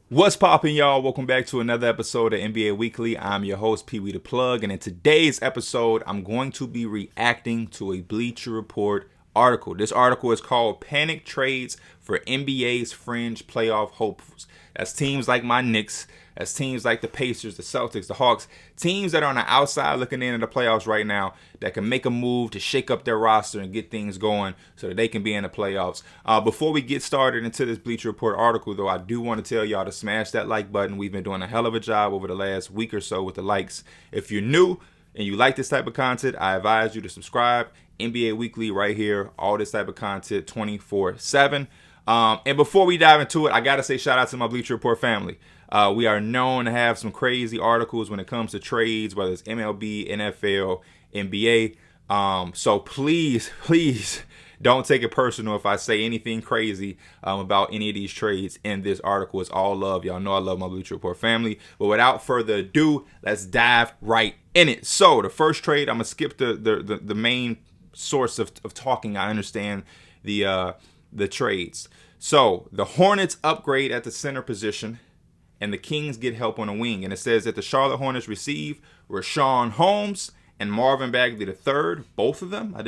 What's poppin', y'all? Welcome back to another episode of NBA Weekly. I'm your host, Pee Wee the Plug, and in today's episode, I'm going to be reacting to a Bleacher Report article. This article is called Panic Trades for NBA's Fringe Playoff Hopefuls. That's teams like my Knicks. That's teams like the Pacers, the Celtics, the Hawks. Teams that are on the outside looking in at the playoffs right now that can make a move to shake up their roster and get things going so that they can be in the playoffs. Before we get started into this Bleacher Report article, though, I do want to tell y'all to smash that like button. We've been doing a hell of a job over the last week or so with the likes. If you're new and you like this type of content, I advise you to subscribe. NBA Weekly right here. All this type of content 24/7. And before we dive into it, I got to say shout out to my Bleacher Report family. We are known to have some crazy articles when it comes to trades, whether it's MLB, NFL, NBA. So please don't take it personal if I say anything crazy about any of these trades in this article. It's all love. Y'all know I love my Bleacher Report family. But without further ado, let's dive right in it. So the first trade, I'm going to skip the main source of talking. I understand the trades. So the Hornets upgrade at the center position, and the Kings get help on the wing. And it says that the Charlotte Hornets receive Richaun Holmes and Marvin Bagley III, both of them. I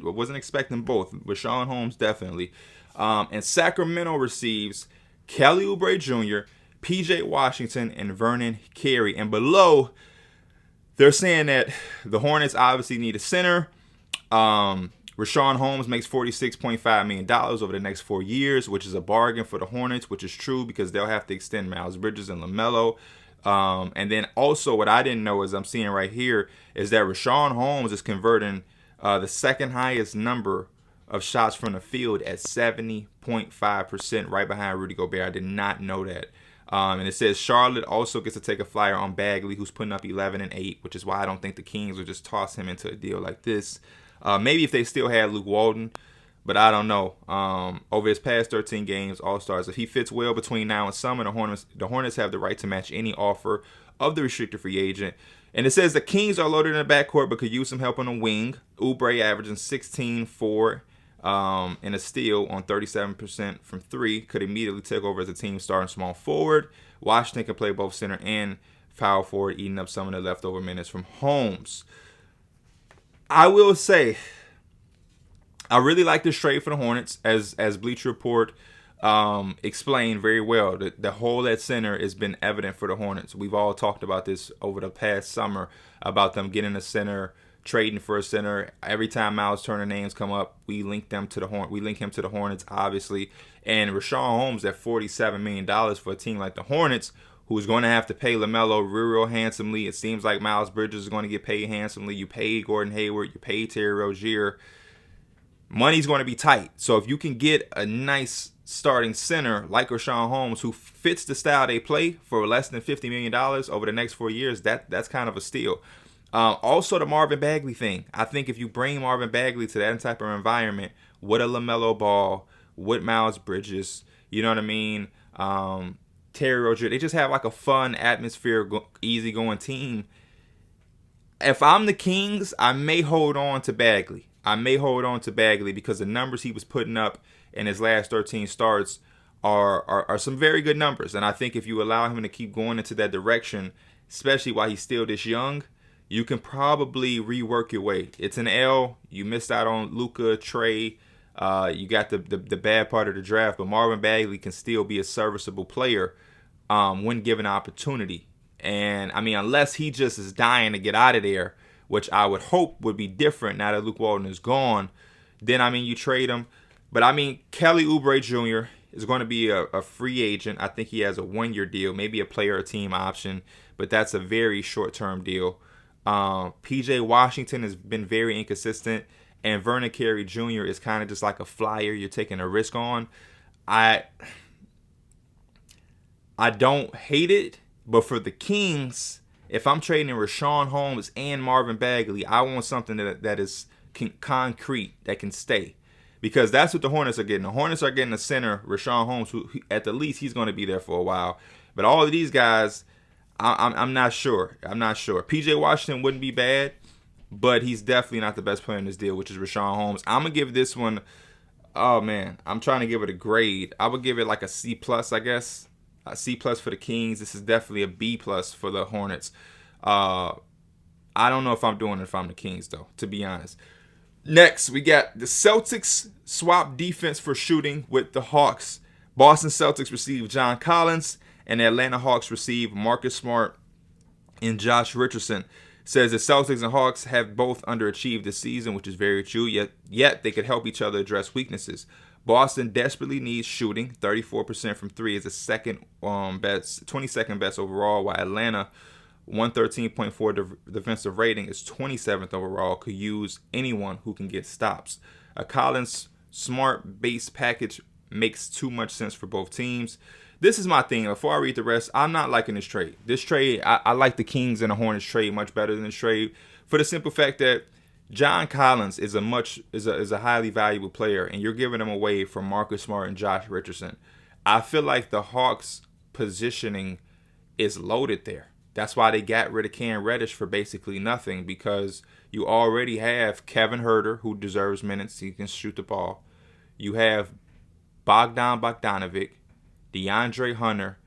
wasn't expecting both. Richaun Holmes definitely. And Sacramento receives Kelly Oubre Jr., PJ Washington, and Vernon Carey. And below, they're saying that the Hornets obviously need a center. Richaun Holmes makes $46.5 million over the next 4 years, which is a bargain for the Hornets, which is true because they'll have to extend Miles Bridges and LaMelo. And then also what I didn't know, as I'm seeing right here, is that Richaun Holmes is converting the second highest number of shots from the field at 70.5%, right behind Rudy Gobert. I did not know that. And it says Charlotte also gets to take a flyer on Bagley, who's putting up 11 and 8, which is why I don't think the Kings would just toss him into a deal like this. Maybe if they still had Luke Walton, but I don't know. Over his past 13 games, All-Stars, if he fits well between now and summer, the Hornets have the right to match any offer of the restricted free agent. And it says the Kings are loaded in the backcourt but could use some help on the wing. Oubre averaging 16, 4, and a steal on 37% from 3 could immediately take over as a team starting small forward. Washington can play both center and foul forward, eating up some of the leftover minutes from Holmes. I will say, I really like this trade for the Hornets, as Bleacher Report explained very well. The hole at center has been evident for the Hornets. We've all talked about this over the past summer, about them getting a center, trading for a center. Every time Miles Turner names come up, we link him to the Hornets, obviously. And Richaun Holmes at $47 million for a team like the Hornets, who's going to have to pay LaMelo real handsomely. It seems like Miles Bridges is going to get paid handsomely. You pay Gordon Hayward, you pay Terry Rozier. Money's going to be tight. So if you can get a nice starting center like Richaun Holmes, who fits the style they play for less than $50 million over the next 4 years, that's kind of a steal. Also, the Marvin Bagley thing. I think if you bring Marvin Bagley to that type of environment with a LaMelo Ball, with Miles Bridges, you know what I mean? Terry Rozier, they just have like a fun atmosphere, easygoing team. If I'm the Kings, I may hold on to Bagley. Because the numbers he was putting up in his last 13 starts are some very good numbers. And I think if you allow him to keep going into that direction, especially while he's still this young, you can probably rework your way. It's an L. You missed out on Luka, Trey. You got the bad part of the draft, but Marvin Bagley can still be a serviceable player when given opportunity. And I mean, unless he just is dying to get out of there, which I would hope would be different now that Luke Walton is gone, then I mean, you trade him. But I mean, Kelly Oubre Jr. is going to be a free agent. I think he has a 1-year deal, maybe a player or team option, but that's a very short-term deal. PJ Washington has been very inconsistent, and Vernon Carey Jr. is kind of just like a flyer you're taking a risk on. I don't hate it, but for the Kings, if I'm trading Richaun Holmes and Marvin Bagley, I want something that is concrete, that can stay. Because that's what the Hornets are getting. The Hornets are getting a center, Richaun Holmes, who at the least he's going to be there for a while. But all of these guys, I'm not sure. PJ Washington wouldn't be bad, but he's definitely not the best player in this deal, which is Richaun Holmes. I'm going to give this one, oh man, I'm trying to give it a grade. I would give it like a C+, I guess. C plus for the Kings. This is definitely a B plus for the Hornets. I don't know if I'm doing it if I'm the Kings, though, to be honest. Next, we got the Celtics swap defense for shooting with the Hawks. Boston Celtics receive John Collins, and the Atlanta Hawks receive Marcus Smart and Josh Richardson. Says the Celtics and Hawks have both underachieved this season, which is very true, yet they could help each other address weaknesses. Boston desperately needs shooting. 34% from three is the second best, 22nd best overall, while Atlanta, 113.4 defensive rating, is 27th overall, could use anyone who can get stops. A Collins Smart base package makes too much sense for both teams. This is my thing. Before I read the rest, I'm not liking this trade. This trade, I like the Kings and the Hornets trade much better than this trade for the simple fact that John Collins is a highly valuable player, and you're giving him away for Marcus Smart and Josh Richardson. I feel like the Hawks' positioning is loaded there. That's why they got rid of Cam Reddish for basically nothing, because you already have Kevin Huerter, who deserves minutes. He can shoot the ball. You have Bogdanovic, DeAndre Hunter,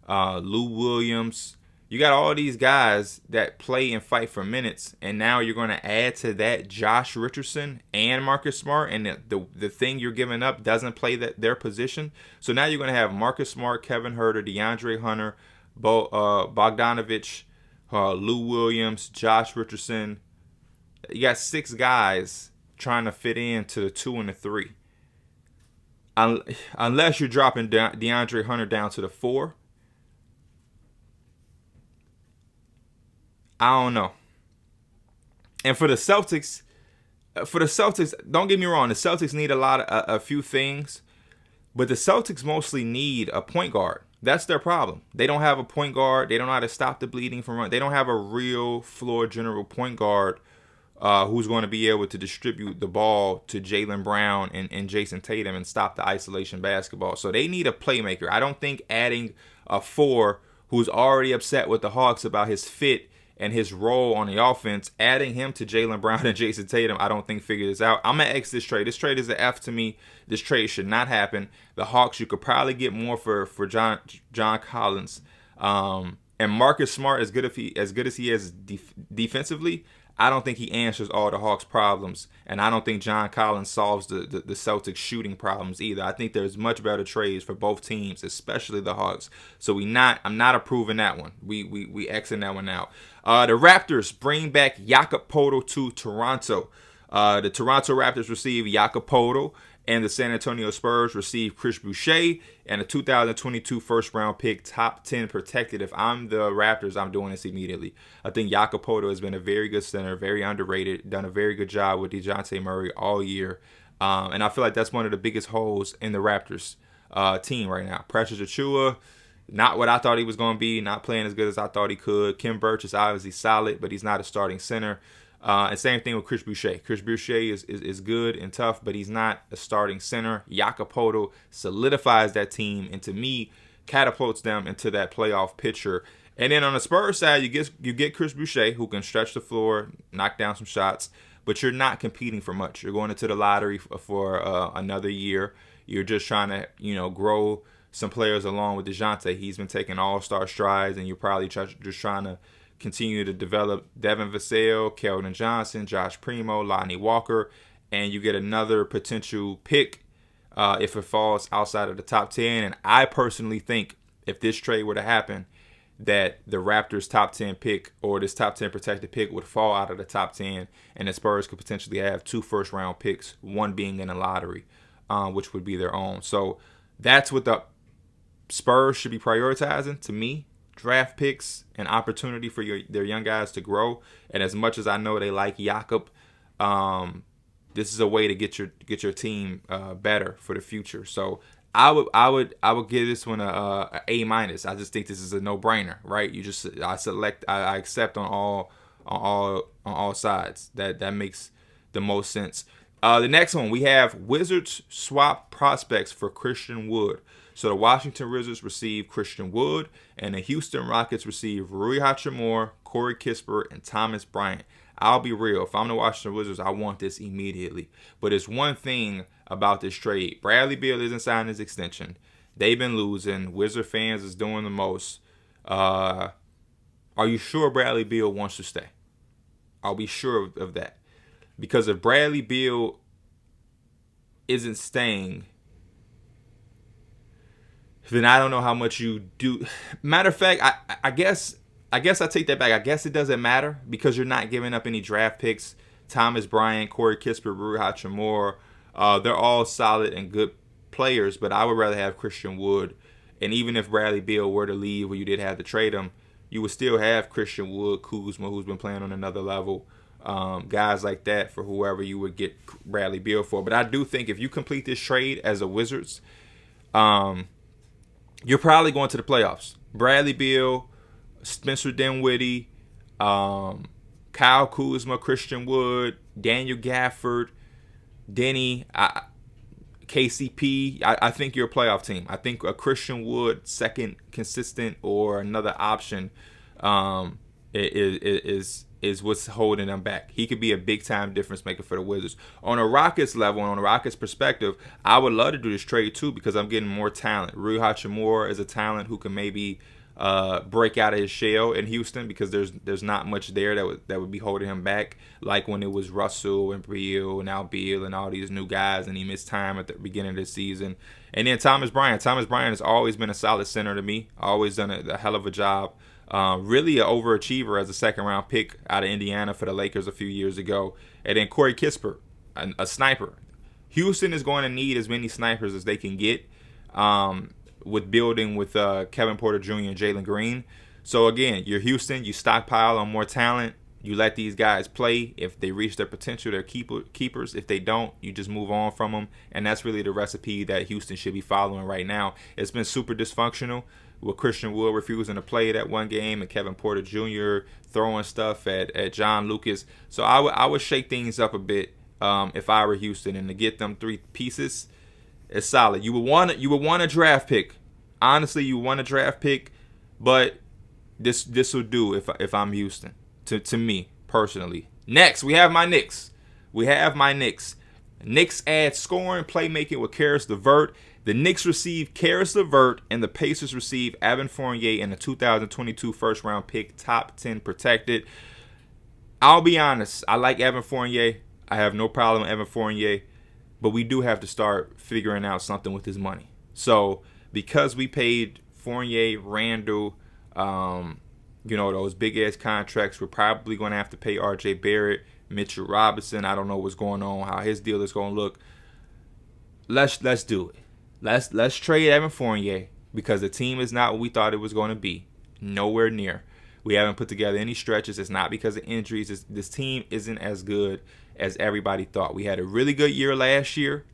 Lou Williams. You got all these guys that play and fight for minutes, and now you're going to add to that Josh Richardson and Marcus Smart, and the thing you're giving up doesn't play their position. So now you're going to have Marcus Smart, Kevin Huerter, DeAndre Hunter, Bogdanovic, Lou Williams, Josh Richardson. You got 6 guys trying to fit into the 2 and the 3. Unless you're dropping DeAndre Hunter down to the 4. I don't know. And for the Celtics, don't get me wrong, the Celtics need a few things, but the Celtics mostly need a point guard. That's their problem. They don't have a point guard. They don't know how to stop the bleeding from run. They don't have a real floor general point guard who's going to be able to distribute the ball to Jaylen Brown and Jason Tatum and stop the isolation basketball. So they need a playmaker. I don't think adding a 4 who's already upset with the Hawks about his fit and his role on the offense, adding him to Jaylen Brown and Jason Tatum, I don't think figure this out. I'm going to X this trade. This trade is an F to me. This trade should not happen. The Hawks, you could probably get more for John Collins. And Marcus Smart, as good as he is defensively, I don't think he answers all the Hawks' problems. And I don't think John Collins solves the Celtics shooting problems either. I think there's much better trades for both teams, especially the Hawks. So I'm not approving that one. We Xing that one out. The Raptors bring back Jakob Poeltl to Toronto. The Toronto Raptors receive Jakob Poeltl, and the San Antonio Spurs receive Chris Boucher and a 2022 first-round pick, top 10 protected. If I'm the Raptors, I'm doing this immediately. I think Jakob Poeltl has been a very good center, very underrated, done a very good job with DeJounte Murray all year. And I feel like that's one of the biggest holes in the Raptors team right now. Precious Achiuwa, not what I thought he was going to be, not playing as good as I thought he could. Kim Birch is obviously solid, but he's not a starting center. And same thing with Chris Boucher. Chris Boucher is good and tough, but he's not a starting center. Jakob Poeltl solidifies that team, and to me, catapults them into that playoff picture. And then on the Spurs side, you get Chris Boucher, who can stretch the floor, knock down some shots, but you're not competing for much. You're going into the lottery for another year. You're just trying to grow some players along with DeJounte. He's been taking all-star strides, and you're probably just trying to continue to develop Devin Vassell, Keldon Johnson, Josh Primo, Lonnie Walker, and you get another potential pick if it falls outside of the top 10. And I personally think if this trade were to happen, that the Raptors' top 10 pick or this top 10 protected pick would fall out of the top 10, and the Spurs could potentially have 2 first-round picks, one being in the lottery, which would be their own. So that's what the Spurs should be prioritizing, to me. Draft picks and opportunity for their young guys to grow. And as much as I know they like Jakob, this is a way to get your team better for the future. So I would give this one a A-. I just think this is a no-brainer, right? I accept on all sides. That makes the most sense. The next one, we have Wizards swap prospects for Christian Wood. So the Washington Wizards receive Christian Wood, and the Houston Rockets receive Rui Hachimura, Corey Kispert, and Thomas Bryant. I'll be real. If I'm the Washington Wizards, I want this immediately. But it's one thing about this trade. Bradley Beal isn't signing his extension. They've been losing. Wizard fans is doing the most. Are you sure Bradley Beal wants to stay? Are we sure of that? Because if Bradley Beal isn't staying, then I don't know how much you do. Matter of fact, I guess I take that back. I guess it doesn't matter because you're not giving up any draft picks. Thomas Bryant, Corey Kispert, Rui Hachimura, they're all solid and good players, but I would rather have Christian Wood. And even if Bradley Beal were to leave or you did have to trade him, you would still have Christian Wood, Kuzma, who's been playing on another level, guys like that for whoever you would get Bradley Beal for. But I do think if you complete this trade as a Wizards, you're probably going to the playoffs. Bradley Beal, Spencer Dinwiddie, Kyle Kuzma, Christian Wood, Daniel Gafford, Denny, KCP. I think you're a playoff team. I think a Christian Wood second consistent or another option is what's holding them back. He could be a big time difference maker for the Wizards. On a Rockets level and on a Rockets perspective, I would love to do this trade too because I'm getting more talent. Rui Hachimura is a talent who can maybe break out of his shell in Houston because there's not much there that would be holding him back, like when it was Russell and Beal and now Beal and all these new guys and he missed time at the beginning of the season. And then Thomas Bryant has always been a solid center to me, always done a hell of a job. Really an overachiever as a second round pick out of Indiana for the Lakers a few years ago. And then Corey Kispert, a sniper. Houston is going to need as many snipers as they can get with building with Kevin Porter Jr. and Jalen Green. So again, you're Houston, you stockpile on more talent. You let these guys play. If they reach their potential, they're keepers. If they don't, you just move on from them. And that's really the recipe that Houston should be following right now. It's been super dysfunctional with Christian Wood refusing to play that one game and Kevin Porter Jr. throwing stuff at John Lucas. So I would shake things up a bit if I were Houston, and to get them three pieces, it's solid. You would want a draft pick. Honestly, you want a draft pick, but this will do if I'm Houston. To me personally. Next, we have my Knicks. Knicks add scoring, playmaking with Karis LeVert. The Knicks receive Karis LeVert, and the Pacers receive Evan Fournier and the 2022 first-round pick, top 10 protected. I'll be honest, I like Evan Fournier. I have no problem with Evan Fournier, but we do have to start figuring out something with his money. So, because we paid Fournier, Randall, those big-ass contracts, we're probably going to have to pay R.J. Barrett, Mitchell Robinson. I don't know what's going on, how his deal is going to look. Let's do it. Let's trade Evan Fournier because the team is not what we thought it was going to be. Nowhere near. We haven't put together any stretches. It's not because of injuries. This team isn't as good as everybody thought. We had a really good year last year,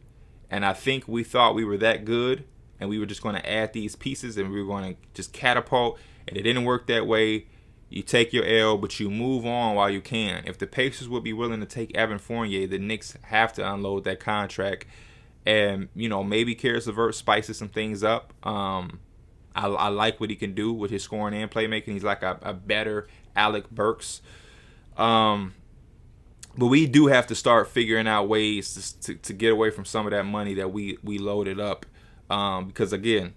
and I think we thought we were that good, and we were just going to add these pieces, and we were going to just catapult, and it didn't work that way. You take your L, but you move on while you can. If the Pacers would be willing to take Evan Fournier, the Knicks have to unload that contract. And, maybe Karis LeVert spices some things up. I like what he can do with his scoring and playmaking. He's like a better Alec Burks. But we do have to start figuring out ways to get away from some of that money that we loaded up. Because, again,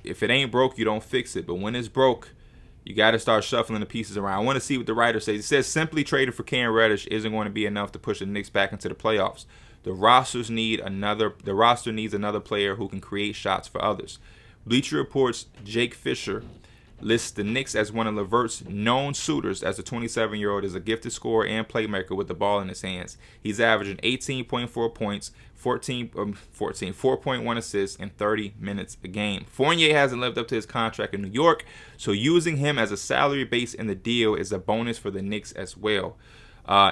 if it ain't broke, you don't fix it. But when it's broke, you got to start shuffling the pieces around. I want to see what the writer says. It says simply trading for Cam Reddish isn't going to be enough to push the Knicks back into the playoffs. The roster needs another player who can create shots for others. Bleacher Report's Jake Fisher lists the Knicks as one of LeVert's known suitors, as the 27-year-old is a gifted scorer and playmaker with the ball in his hands. He's averaging 18.4 points, 4.1 assists, and 30 minutes a game. Fournier hasn't lived up to his contract in New York, so using him as a salary base in the deal is a bonus for the Knicks as well.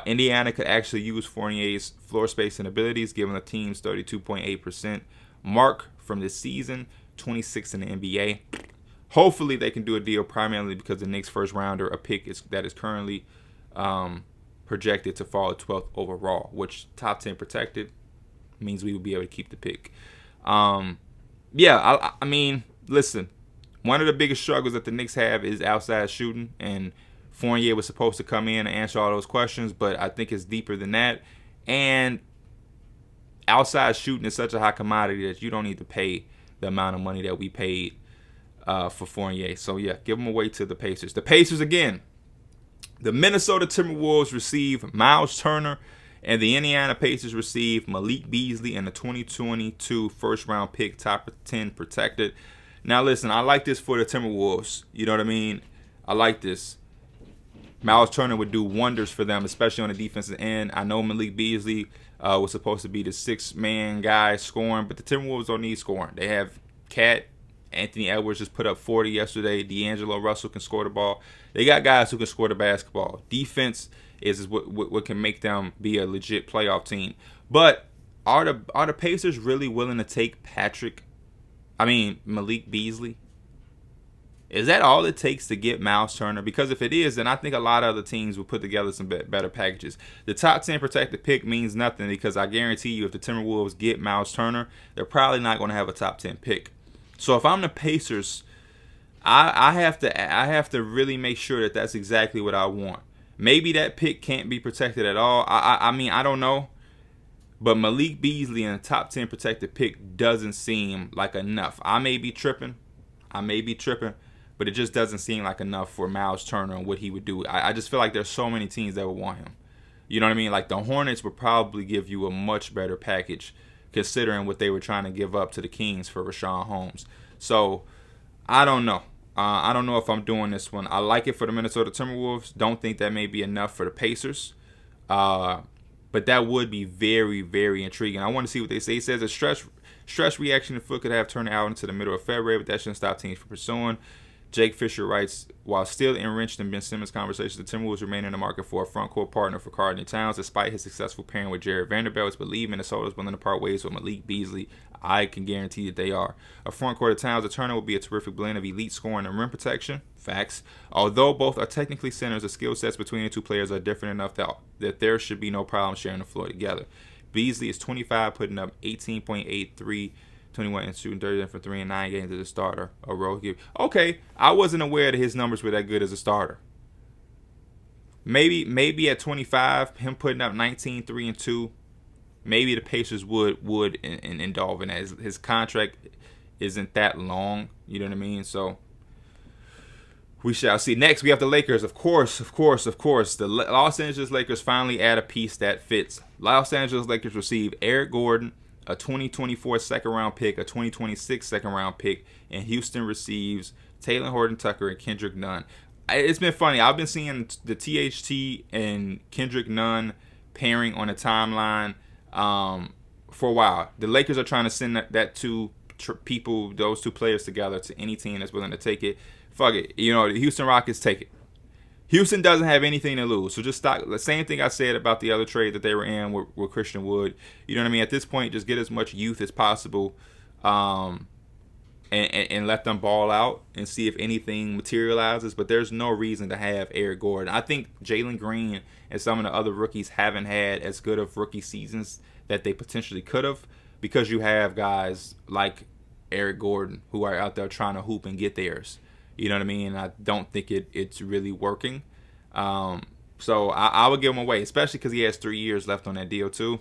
Indiana could actually use Fournier's floor space and abilities, given the team's 32.8% mark from this season, 26th in the NBA. Hopefully they can do a deal primarily because the Knicks' first rounder, a pick that is currently projected to fall at 12th overall, which top 10 protected means we will be able to keep the pick. I mean, listen, one of the biggest struggles that the Knicks have is outside shooting, and Fournier was supposed to come in and answer all those questions, but I think it's deeper than that. And outside shooting is such a high commodity that you don't need to pay the amount of money that we paid for Fournier. So yeah, give him away to the Pacers. The Pacers again. The Minnesota Timberwolves receive Miles Turner, and the Indiana Pacers receive Malik Beasley and the 2022 first-round pick, top 10 protected. Now listen, I like this for the Timberwolves. You know what I mean? I like this. Miles Turner would do wonders for them, especially on the defensive end. I know Malik Beasley was supposed to be the six-man guy scoring, but the Timberwolves don't need scoring. They have Cat. Anthony Edwards just put up 40 yesterday. D'Angelo Russell can score the ball. They got guys who can score the basketball. Defense is what can make them be a legit playoff team. But are the Pacers really willing to take Malik Beasley? Is that all it takes to get Miles Turner? Because if it is, then I think a lot of other teams will put together some better packages. The top 10 protected pick means nothing because I guarantee you if the Timberwolves get Miles Turner, they're probably not going to have a top 10 pick. So if I'm the Pacers, I have to really make sure that that's exactly what I want. Maybe that pick can't be protected at all. I don't know. But Malik Beasley in a top 10 protected pick doesn't seem like enough. I may be tripping, but it just doesn't seem like enough for Miles Turner and what he would do. I just feel like there's so many teams that would want him. You know what I mean? Like the Hornets would probably give you a much better package considering what they were trying to give up to the Kings for Rashawn Holmes. So, I don't know. I don't know if I'm doing this one. I like it for the Minnesota Timberwolves. Don't think that may be enough for the Pacers. But that would be very, very intriguing. I want to see what they say. It says a stress reaction to foot could have turned out into the middle of February, but that shouldn't stop teams from pursuing. Jake Fisher writes, while still enriched in Ben Simmons' conversations, the Timberwolves remain in the market for a front-court partner for Karl-Anthony Towns. Despite his successful pairing with Jared Vanderbilt, it's believed Minnesota is willing to part ways with Malik Beasley. I can guarantee that they are. A front-court of Towns and Turner will be a terrific blend of elite scoring and rim protection. Facts. Although both are technically centers, the skill sets between the two players are different enough that there should be no problem sharing the floor together. Beasley is 25, putting up 18.83 21 and shooting 30 for 3 in 9 games as a starter. A role give. Okay, I wasn't aware that his numbers were that good as a starter. Maybe at 25, him putting up 19, 3 and 2, maybe the Pacers would indulge in that. His contract isn't that long, you know what I mean? So we shall see. Next, we have the Lakers. Of course. The Los Angeles Lakers finally add a piece that fits. Los Angeles Lakers receive Eric Gordon, a 2024 second-round pick, a 2026 second-round pick, and Houston receives Taylor Horton-Tucker and Kendrick Nunn. It's been funny. I've been seeing the THT and Kendrick Nunn pairing on the timeline for a while. The Lakers are trying to send that those two players together to any team that's willing to take it. Fuck it. You know, the Houston Rockets take it. Houston doesn't have anything to lose. So just stop. The same thing I said about the other trade that they were in with Christian Wood. You know what I mean? At this point, just get as much youth as possible and let them ball out and see if anything materializes. But there's no reason to have Eric Gordon. I think Jalen Green and some of the other rookies haven't had as good of rookie seasons that they potentially could have because you have guys like Eric Gordon who are out there trying to hoop and get theirs. You know what I mean? I don't think it's really working. So I would give him away, especially because he has 3 years left on that deal too.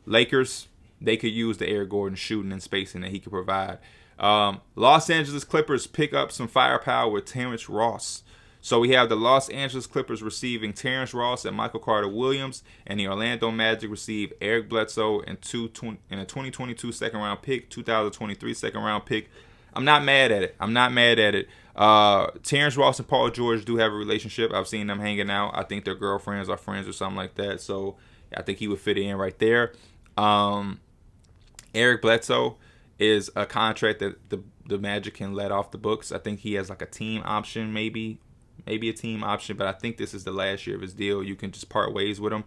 Lakers, they could use the Eric Gordon shooting and spacing that he could provide. Los Angeles Clippers pick up some firepower with Terrence Ross. So we have the Los Angeles Clippers receiving Terrence Ross and Michael Carter-Williams, and the Orlando Magic receive Eric Bledsoe and a 2022 second-round pick, 2023 second-round pick. I'm not mad at it. Terrence Ross and Paul George do have a relationship. I've seen them hanging out. I think their girlfriends are friends or something like that. So I think he would fit in right there. Eric Bledsoe is a contract that the Magic can let off the books. I think he has like a team option, maybe a team option, but I think this is the last year of his deal. You can just part ways with him.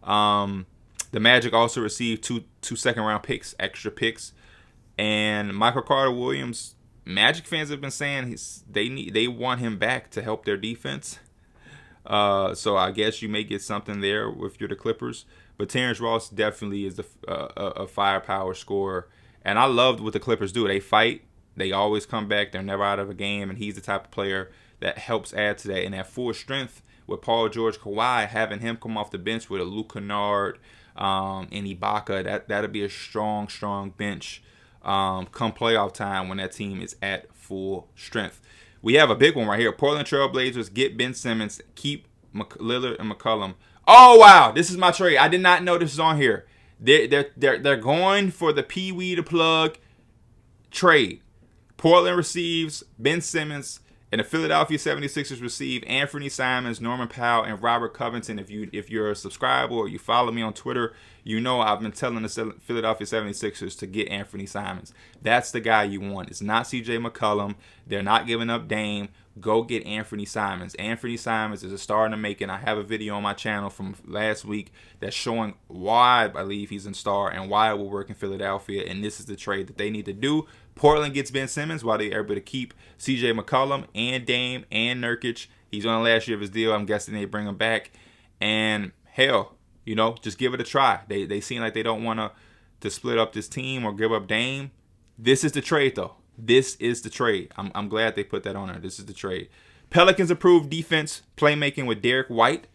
The Magic also received two second-round picks, extra picks. And Michael Carter-Williams, Magic fans have been saying they want him back to help their defense. So I guess you may get something there if you're the Clippers. But Terrence Ross definitely is a firepower scorer. And I loved what the Clippers do. They fight. They always come back. They're never out of a game. And he's the type of player that helps add to that. And at full strength with Paul George, Kawhi, having him come off the bench with a Luke Kennard and Ibaka, that'll be a strong bench come playoff time when that team is at full strength. We have a big one right here. Portland Trail Blazers get Ben Simmons, keep Lillard and McCollum. Oh wow, this is my trade. I did not know this was on here. They're going for the Pee Wee the Plug trade. Portland receives Ben Simmons, and the Philadelphia 76ers receive Anthony Simons, Norman Powell, and Robert Covington. If you're a subscriber or you follow me on Twitter, you know I've been telling the Philadelphia 76ers to get Anthony Simons. That's the guy you want. It's not CJ McCollum. They're not giving up Dame. Go get Anthony Simons. Anthony Simons is a star in the making. I have a video on my channel from last week that's showing why I believe he's a star and why it will work in Philadelphia, and this is the trade that they need to do. Portland gets Ben Simmons while they're able to keep CJ McCollum and Dame and Nurkic. He's on the last year of his deal. I'm guessing they bring him back. And hell, just give it a try. They seem like they don't want to split up this team or give up Dame. This is the trade, though. This is the trade. I'm glad they put that on there. This is the trade. Pelicans approved defense playmaking with Derek White.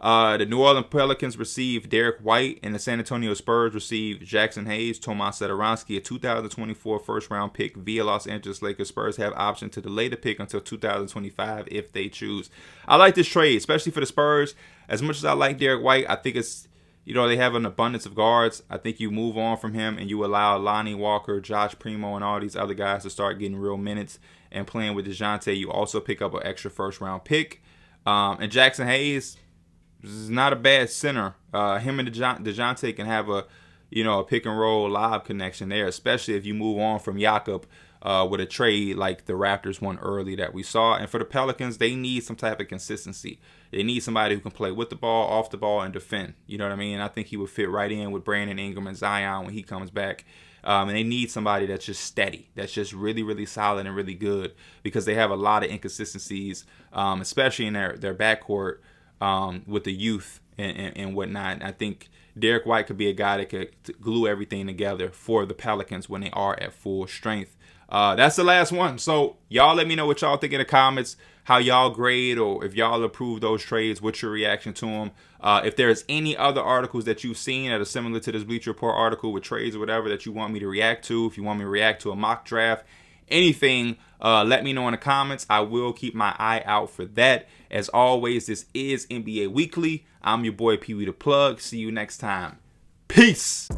The New Orleans Pelicans received Derek White, and the San Antonio Spurs received Jackson Hayes, Tomas Satoransky, a 2024 first-round pick via Los Angeles Lakers. Spurs have option to delay the pick until 2025 if they choose. I like this trade, especially for the Spurs. As much as I like Derek White, I think it's, they have an abundance of guards. I think you move on from him and you allow Lonnie Walker, Josh Primo, and all these other guys to start getting real minutes and playing with DeJounte. You also pick up an extra first-round pick. And Jackson Hayes is not a bad center. Him and DeJounte can have a pick and roll lob connection there, especially if you move on from Jakob with a trade like the Raptors one early that we saw. And for the Pelicans, they need some type of consistency. They need somebody who can play with the ball, off the ball, and defend. You know what I mean? I think he would fit right in with Brandon Ingram and Zion when he comes back. And they need somebody that's just steady, that's just really, really solid and really good, because they have a lot of inconsistencies, especially in their backcourt with the youth and whatnot. And I think Derek White could be a guy that could glue everything together for the Pelicans when they are at full strength. That's the last one. So y'all let me know what y'all think in the comments, how y'all grade, or if y'all approve those trades, what's your reaction to them. If there's any other articles that you've seen that are similar to this Bleacher Report article with trades or whatever that you want me to react to, if you want me to react to a mock draft, anything, let me know in the comments. I will keep my eye out for that. As always, this is NBA Weekly. I'm your boy Pee Wee the Plug. See you next time. Peace.